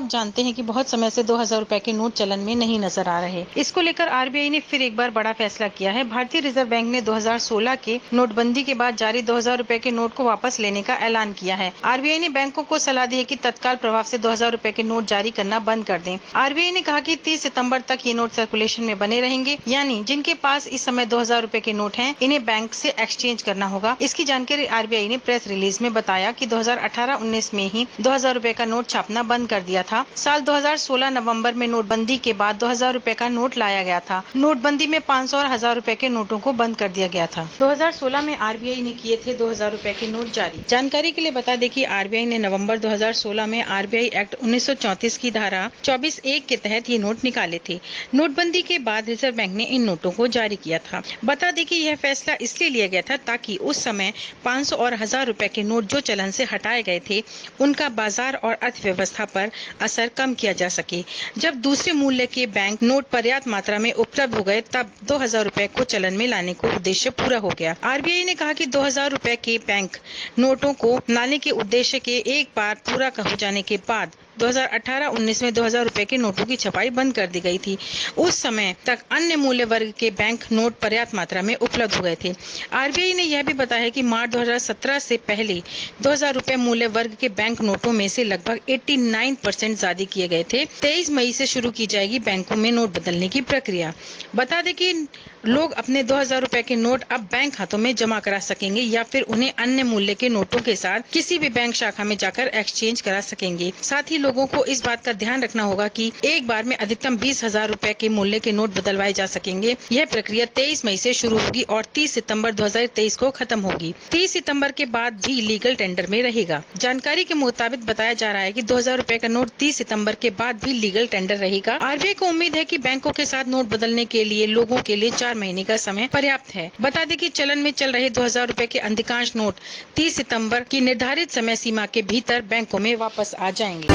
जानते हैं कि बहुत समय से 2000 रुपए के नोट चलन में नहीं नजर आ रहे। इसको लेकर आरबीआई ने फिर एक बार बड़ा फैसला किया है। भारतीय रिजर्व बैंक ने 2016 के नोटबंदी के बाद जारी 2000 रुपए के नोट को वापस लेने का ऐलान किया है। आरबीआई ने बैंकों को सलाह दी है कि तत्काल प्रभाव से 2000 रुपए के नोट जारी करना बंद कर दें। आरबीआई ने कहा कि 30 सितंबर तक ये नोट सर्कुलेशन में बने रहेंगे, यानी जिनके पास इस समय 2000 रुपए के नोट हैं, इन्हें बैंक से एक्सचेंज करना होगा। इसकी जानकारी आरबीआई ने प्रेस रिलीज में बताया कि 2018-19 में ही 2000 रुपए का नोट छापना बंद कर दिया था। साल 2016 नवंबर में नोटबंदी के बाद 2000 रुपए का नोट लाया गया था। नोटबंदी में 500 और 1000 रुपए के नोटों को बंद कर दिया गया था। 2016 में आरबीआई ने किए थे 2000 रुपए के नोट जारी। जानकारी के लिए बता दें कि आरबीआई ने नवंबर 2016 में आरबीआई एक्ट 1934 की धारा 24(1) के तहत ये नोट निकाले थे। नोटबंदी के बाद रिजर्व बैंक ने इन नोटों को जारी किया था। बता दें कि यह फैसला इसलिए लिया गया था ताकि उस समय 500 और 1000 रुपए के नोट जो चलन से हटाए गए थे, उनका बाजार और अर्थव्यवस्था पर असर कम किया जा सके। जब दूसरे मूल्य के बैंक नोट पर्याप्त मात्रा में उपलब्ध हो गए, तब 2000 रुपए को चलन में लाने को उद्देश्य पूरा हो गया। आरबीआई ने कहा कि 2000 रुपए के बैंक नोटों को लाने के उद्देश्य के एक बार पूरा हो जाने के बाद 2018-19 में 2000 रुपए के नोटों की छपाई बंद कर दी गई थी। उस समय तक अन्य मूल्य वर्ग के बैंक नोट पर्याप्त मात्रा में उपलब्ध हो गए थे। आरबीआई ने यह भी बताया कि मार्च 2017 से पहले 2000 रुपए मूल्य वर्ग के बैंक नोटों में से लगभग 89% जारी किए गए थे। 23 मई से शुरू की जाएगी बैंकों में नोट बदलने की प्रक्रिया। बता दें कि लोग अपने 2000 रुपए के नोट अब बैंक खातों में जमा करा सकेंगे या फिर उन्हें अन्य मूल्य के नोटों के साथ किसी भी बैंक शाखा में जाकर एक्सचेंज करा सकेंगे। साथ ही लोगों को इस बात का ध्यान रखना होगा कि एक बार में अधिकतम 20,000 रुपए के मूल्य के नोट बदलवाए जा सकेंगे। यह प्रक्रिया 23 मई से शुरू होगी और 30 सितंबर 2023 को खत्म होगी। 30 सितंबर के बाद भी लीगल टेंडर में रहेगा। जानकारी के मुताबिक बताया जा रहा है कि 2000 रुपए का नोट 30 सितंबर के बाद भी लीगल टेंडर रहेगा। आरबीआई को उम्मीद है कि बैंकों के साथ नोट बदलने के लिए लोगों के लिए 4 महीने का समय पर्याप्त है। बता दें कि चलन में चल रहे 2000 रुपए के अधिकांश नोट 30 सितंबर की निर्धारित समय सीमा के भीतर बैंकों में वापस आ जाएंगे।